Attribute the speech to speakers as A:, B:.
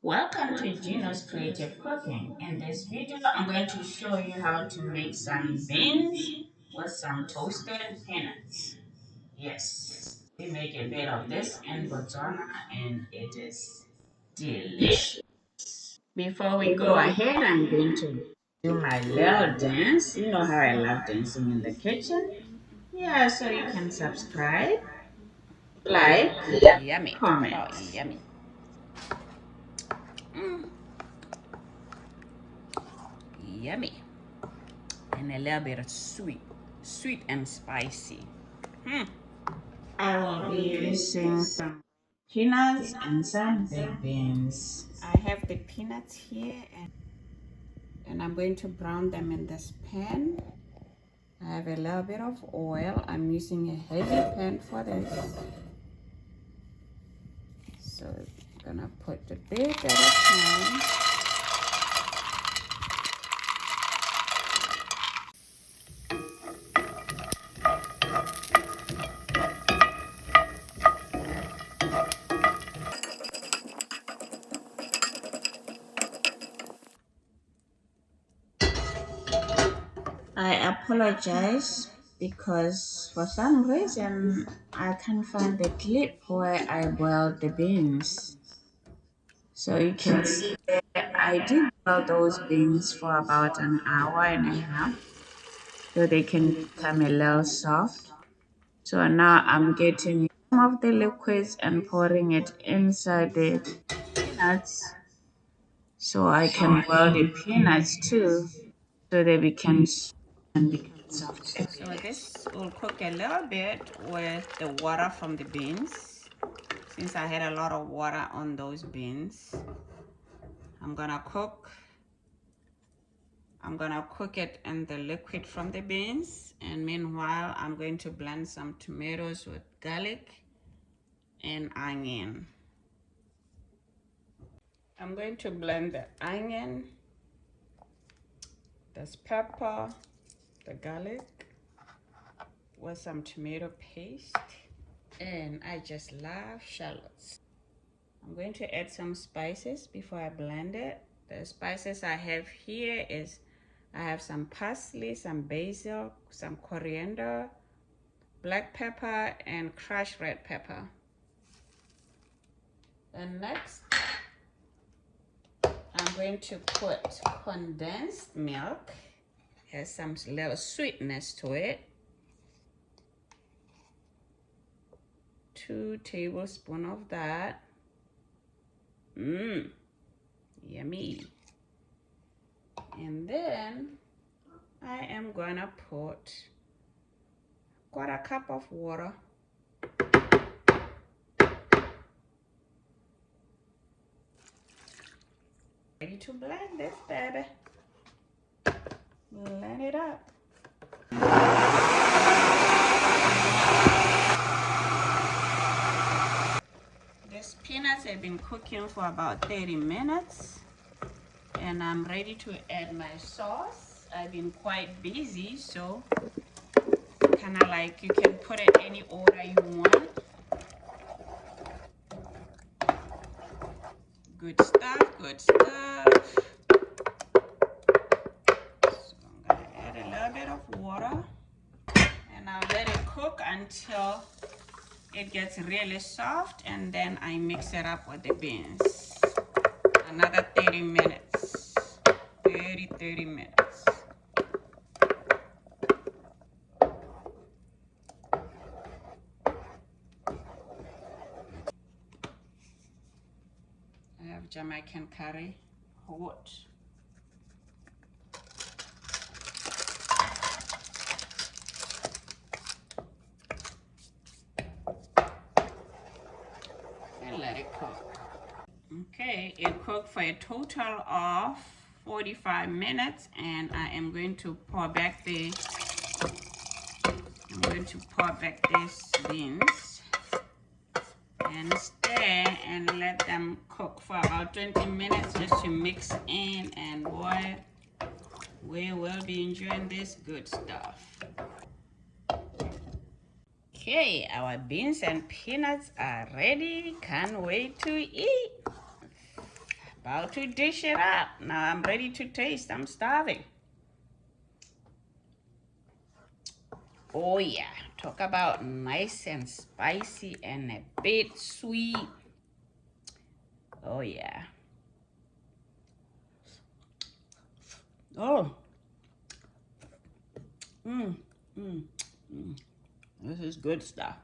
A: Welcome to Gino's Creative Cooking. In this video, I'm going to show you how to make some beans with some toasted peanuts. Yes, we make a bit of this in Botswana and it is delicious. Before we go ahead, I'm going to do my little dance. You know how I love dancing in the kitchen. Yeah, so you can subscribe, like,
B: Yummy. Talk about
A: comment.
B: yummy. Mm, yummy. And a little bit of sweet and spicy. Hmm.
A: I will be using some peanuts and some big beans.
B: I have the peanuts here and I'm going to brown them in this pan. I have a little bit of oil. I'm using a heavy pan for this. So I'm gonna put the bit at a time.
A: I apologize because for some reason I can't find the clip where I boiled the beans. So you can see that I did boil those beans for about an hour and a half so they can become a little soft. So now I'm getting some of the liquids and pouring it inside the peanuts so I can boil the peanuts too so they become soft.
B: So this will cook a little bit with the water from the beans. Since I had a lot of water on those beans, I'm gonna cook it in the liquid from the beans, and meanwhile I'm going to blend some tomatoes with garlic and onion. I'm going to blend the onion, this pepper, the garlic with some tomato paste, and I just love shallots. I'm going to add some spices before I blend it. The spices I have here is I have some parsley, some basil, some coriander, black pepper, and crushed red pepper. And next, I'm going to put condensed milk. Has some little sweetness to it. 2 tablespoons of that. Yummy. And then I am gonna put 1/4 cup of water. Ready to blend this, baby. Blend it up. These peanuts have been cooking for about 30 minutes. And I'm ready to add my sauce. I've been quite busy, so kind of like you can put it any order you want. Good stuff, good stuff. So I'm gonna add a little bit of water and I'll let it cook until it gets really soft, and then I mix it up with the beans. Another 30 minutes. 30 minutes. I have Jamaican curry, hot. And let it cook. Okay, it cooked for a total of 45 minutes, and I am going to pour back these beans and stir and let them cook for about 20 minutes just to mix in, and boy, we will be enjoying this good stuff. Okay, our beans and peanuts are ready. Can't wait to eat. About to dish it up. Now I'm ready to taste. I'm starving. Oh yeah, talk about nice and spicy and a bit sweet. Oh yeah. Oh. Mm, mm, mm. This is good stuff.